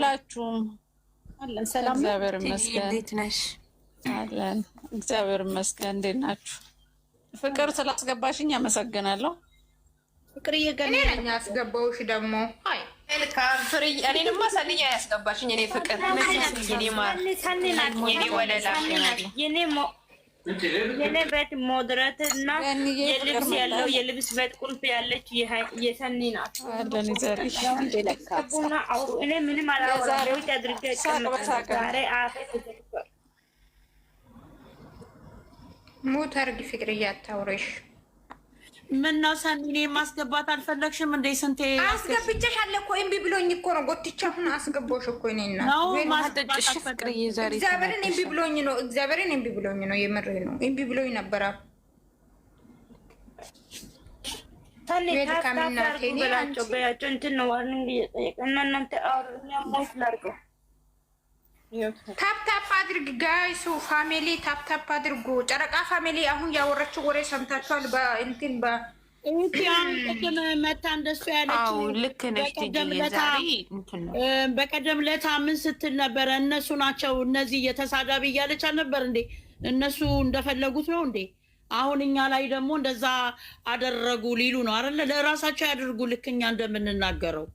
ሁላችሁም አለን። ሰላም እግዚአብሔር ይመስገን። እንዴት ነሽ? አለን እግዚአብሔር ይመስገን። እንዴት ናችሁ? ፍቅር ስላስገባሽኝ አመሰግናለሁ። ፍቅር እየገና እኔ ያስገባውሽ ደግሞ አይ ፍሪ እኔንማ ሰንኛ ያስገባሽኝ እኔ ፍቅር የኔ ማር የኔ ወለላ የኔ ቤት ሞድረት እና የልብስ ያለው የልብስ ቤት ቁልፍ ያለች የሰኒ ናት። አለን ይዘርሽ ቡና አውሩ። እኔ ምንም አላወራም። አድርጌ ዛሬ ሞት አርጊ ፍቅር እያታውረሽ ምን ነው ሰኒ ማስገባት አልፈለግሽም እንዴ? ስንቴ አስገብቼሽ አለ እኮ እምቢ ብሎኝ እኮ ነው ጎትቻ አሁን አስገባሽ እኮ እኔና ወይ ማስደጭሽ ፍቅር ይዘሪ እግዚአብሔርን እምቢ ብሎኝ ነው። እግዚአብሔርን እምቢ ብሎኝ ነው። የምሬ ነው። እምቢ ብሎኝ ነበር። ሰኒ ታታታርጉ ብላቸው በያቸው እንትን ነው ዋርኒንግ እየጠየቀና እናንተ አውሩኛ ሞት ላርገው ታፕታፕ አድርግ ጋይሱ ፋሚሊ ታፕታፕ አድርጉ። ጨረቃ ፋሚሊ አሁን ያወራችው ወሬ ሰምታችኋል? በእንትን በኢትዮጵያን ቅድም መታ እንደሱ ያለችው ልክ ነሽ። በቀደም ለታ ምን ስትል ነበረ? እነሱ ናቸው እነዚህ የተሳዳቢ እያለች አልነበር እንዴ? እነሱ እንደፈለጉት ነው እንዴ? አሁን እኛ ላይ ደግሞ እንደዛ አደረጉ ሊሉ ነው አይደለ? ለራሳቸው ያደርጉ ልክ እኛ እንደምንናገረው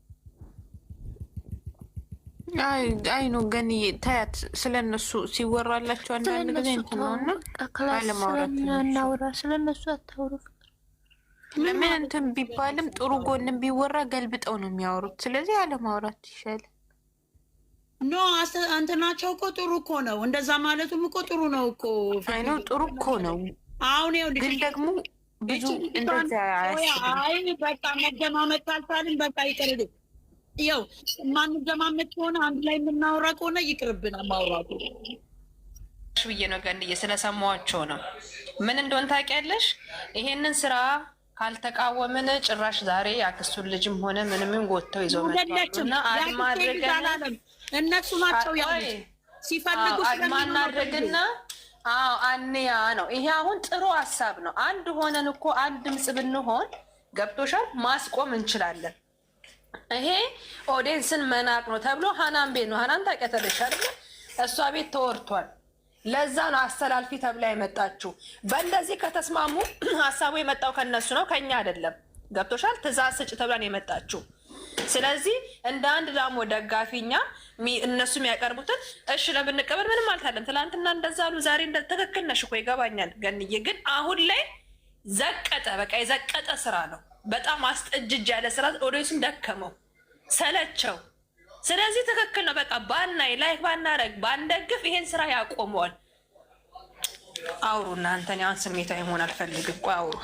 አይ ነው ግን ታያት ስለነሱ ሲወራላችሁ አንዳንድ ጊዜ እንትን ነውና አለማውራት እናውራ። ስለነሱ አታውሩ። ለምን እንትን ቢባልም ጥሩ ጎንም ቢወራ ገልብጠው ነው የሚያወሩት። ስለዚህ አለማውራት ይሻላል። ኖ እንትናቸው እኮ ጥሩ እኮ ነው። እንደዛ ማለቱም እኮ ጥሩ ነው እኮ። አይ ነው ጥሩ እኮ ነው። አሁን ይኸውልሽ ግን ደግሞ ብዙ እንደዛ አይ በቃ መደማመጥ ካልቻልን በቃ ይቀርልኝ። ያው ማንደማመጥ ሆነ አንድ ላይ የምናወራ ከሆነ ይቅርብና ማውራቱ ብዬ ነው። ገንዬ ስለሰማኋቸው ነው። ምን እንደሆነ ታውቂያለሽ? ይሄንን ስራ ካልተቃወምን ጭራሽ ዛሬ አክስቱን ልጅም ሆነ ምንም ጎተው ይዘው መጥተውና አድማ አድርገን እነሱ ናቸው ያሉት ሲፈልጉ አድማ እናድርግና አንያ ነው። ይሄ አሁን ጥሩ ሀሳብ ነው። አንድ ሆነን እኮ አንድ ድምፅ ብንሆን ገብቶሻል፣ ማስቆም እንችላለን። ይሄ ኦዲየንስን መናቅ ነው ተብሎ ሀናን ቤት ነው። ሀናን ታውቂያለሽ አይደል? እሷ ቤት ተወርቷል። ለዛ ነው አስተላልፊ ተብላ የመጣችው። በእንደዚህ ከተስማሙ ሀሳቡ የመጣው ከነሱ ነው ከኛ አይደለም። ገብቶሻል? ትእዛዝ ስጭ ተብላ ነው የመጣችው። ስለዚህ እንደ አንድ ዳሞ ደጋፊኛ እነሱ የሚያቀርቡትን እሺ ለብንቀበል ምንም አልታለም። ትላንትና እንደዛ አሉ፣ ዛሬ ትክክል ነሽ እኮ ይገባኛል። ገንዬ ግን አሁን ላይ ዘቀጠ፣ በቃ የዘቀጠ ስራ ነው። በጣም አስጠጅጅ ያለ ስራ ኦዲየንሱም ደከመው፣ ሰለቸው። ስለዚህ ትክክል ነው። በቃ ባናይ ላይክ ባናረግ ባንደግፍ ይሄን ስራ ያቆመዋል። አውሩ እናንተን። ያን ስሜታዊ መሆን አልፈልግም። ቆይ አውሩ።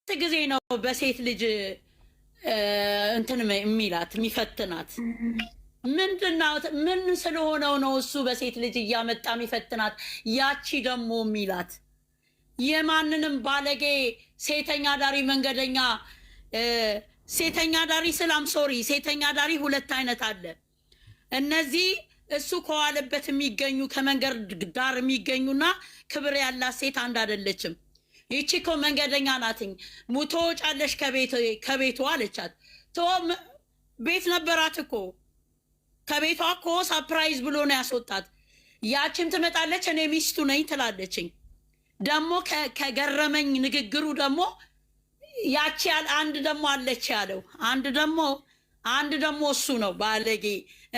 ጊዜ ነው በሴት ልጅ እንትን የሚላት የሚፈትናት ምንድነው? ምን ስለሆነው ነው እሱ በሴት ልጅ እያመጣ የሚፈትናት? ያቺ ደግሞ የሚላት የማንንም ባለጌ ሴተኛ ዳሪ መንገደኛ ሴተኛ ዳሪ ስላም ሶሪ ሴተኛ ዳሪ ሁለት አይነት አለ። እነዚህ እሱ ከዋለበት የሚገኙ ከመንገድ ዳር የሚገኙና ክብር ያላት ሴት አንድ አይደለችም። ይቺ እኮ መንገደኛ ናትኝ። ሙቶ ጫለሽ ከቤቱ አለቻት። ቤት ነበራት እኮ ከቤቷ እኮ ሳፕራይዝ ብሎ ነው ያስወጣት። ያችም ትመጣለች እኔ ሚስቱ ነኝ ትላለችኝ። ደግሞ ከገረመኝ ንግግሩ ደግሞ ያቺ አንድ ደግሞ አለች ያለው አንድ ደግሞ እሱ ነው ባለጌ።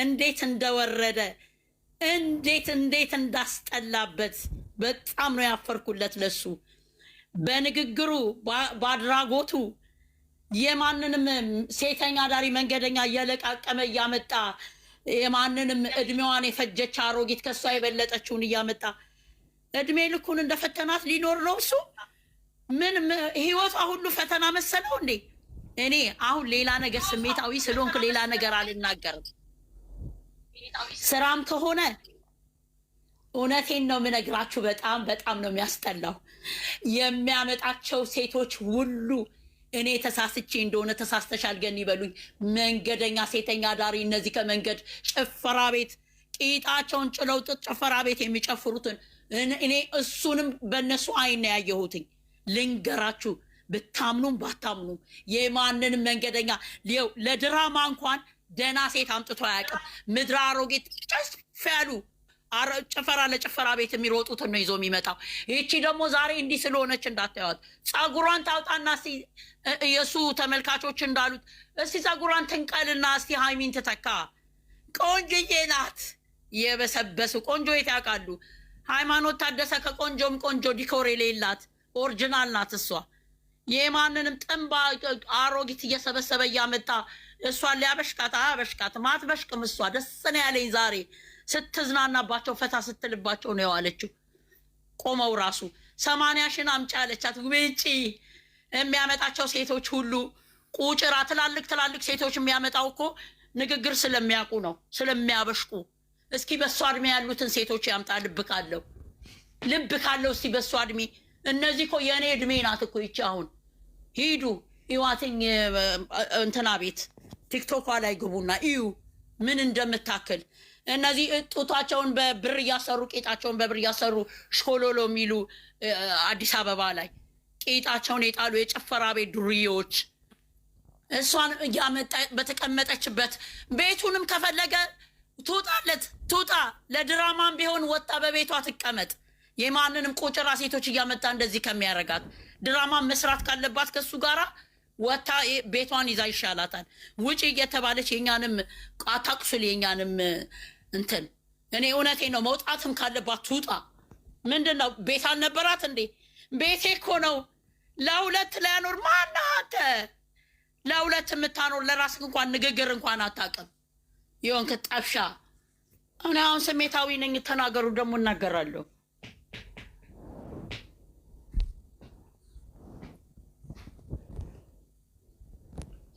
እንዴት እንደወረደ እንዴት እንዳስጠላበት በጣም ነው ያፈርኩለት ለሱ። በንግግሩ በአድራጎቱ የማንንም ሴተኛ ዳሪ መንገደኛ እየለቃቀመ እያመጣ የማንንም እድሜዋን የፈጀች አሮጊት ከሷ የበለጠችውን እያመጣ እድሜ ልኩን እንደፈተናት ሊኖር ነው እሱ። ምን ህይወቷ ሁሉ ፈተና መሰለው እንዴ? እኔ አሁን ሌላ ነገር ስሜታዊ ስለሆንኩ ሌላ ነገር አልናገርም። ስራም ከሆነ እውነቴን ነው የምነግራችሁ። በጣም ነው የሚያስጠላው። የሚያመጣቸው ሴቶች ሁሉ እኔ ተሳስቼ እንደሆነ ተሳስተሻል ገን ይበሉኝ። መንገደኛ ሴተኛ ዳሪ፣ እነዚህ ከመንገድ ጭፈራ ቤት ቂጣቸውን ጭለው ጭፈራ ቤት የሚጨፍሩትን እኔ እሱንም በእነሱ አይን ነው ያየሁትኝ። ልንገራችሁ ብታምኑም ባታምኑም የማንንም መንገደኛ ለድራማ እንኳን ደህና ሴት አምጥቶ አያውቅም። ምድረ አሮጌት ጨፍ ያሉ ጭፈራ ለጭፈራ ቤት የሚሮጡትን ነው ይዞ የሚመጣው። ይቺ ደግሞ ዛሬ እንዲህ ስለሆነች እንዳታዩት። ጸጉሯን ታውጣና እስቲ የእሱ ተመልካቾች እንዳሉት እስቲ ጸጉሯን ትንቀልና እስቲ ሃይሚን ትተካ። ቆንጆዬ ናት። የበሰበሱ ቆንጆ የት ያውቃሉ? ሃይማኖት ታደሰ ከቆንጆም ቆንጆ ዲኮር የሌላት ኦሪጂናል ናት እሷ። የማንንም ጥንባ አሮጊት እየሰበሰበ እያመጣ እሷን ሊያበሽቃት አያበሽቃትም። አትበሽቅም እሷ። ደስ ነው ያለኝ ዛሬ ስትዝናናባቸው ፈታ ስትልባቸው ነው የዋለችው። ቆመው ራሱ 80 ሺህ አምጪ አለቻት። ውጪ የሚያመጣቸው ሴቶች ሁሉ ቁጭራ ትላልቅ ሴቶች የሚያመጣው እኮ ንግግር ስለሚያውቁ ነው፣ ስለሚያበሽቁ። እስኪ በሷ እድሜ ያሉትን ሴቶች ያምጣ። ልብ ካለው እስቲ በሷ እድሜ። እነዚህ እኮ የእኔ እድሜ ናት እኮ ይቺ። አሁን ሂዱ ይዋትኝ እንትና ቤት ቲክቶኳ ላይ ግቡና እዩ ምን እንደምታክል። እነዚህ ጡታቸውን በብር እያሰሩ ቄጣቸውን በብር እያሰሩ ሽኮሎሎ የሚሉ አዲስ አበባ ላይ ቄጣቸውን የጣሉ የጨፈራ ቤት ዱርዬዎች። እሷን እያመጣ በተቀመጠችበት ቤቱንም ከፈለገ ትውጣ። ለድራማም ቢሆን ወጣ በቤቷ ትቀመጥ። የማንንም ቁጭራ ሴቶች እያመጣ እንደዚህ ከሚያረጋት ድራማ መስራት ካለባት ከሱ ጋራ ወታ ቤቷን ይዛ ይሻላታል። ውጪ እየተባለች የኛንም አታቁስል፣ የኛንም እንትን። እኔ እውነቴ ነው። መውጣትም ካለባት ትውጣ። ምንድን ነው ቤት አልነበራት እንዴ? ቤቴ እኮ ነው። ለሁለት ላያኖር ማነህ አንተ? ለሁለት የምታኖር ለራስህ እንኳን ንግግር እንኳን አታውቅም። ይሆንክ ጠብሻ። እኔ አሁን ስሜታዊ ነኝ። ተናገሩ ደግሞ እናገራለሁ።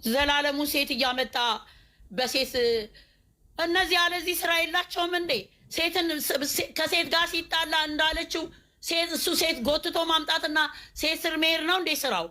ዘላለሙ ሴት እያመጣ በሴት እነዚህ ያለዚህ ስራ የላቸውም እንዴ? ሴትን ከሴት ጋር ሲጣላ እንዳለችው እሱ ሴት ጎትቶ ማምጣትና ሴት ስር መሄድ ነው እንዴ ስራው?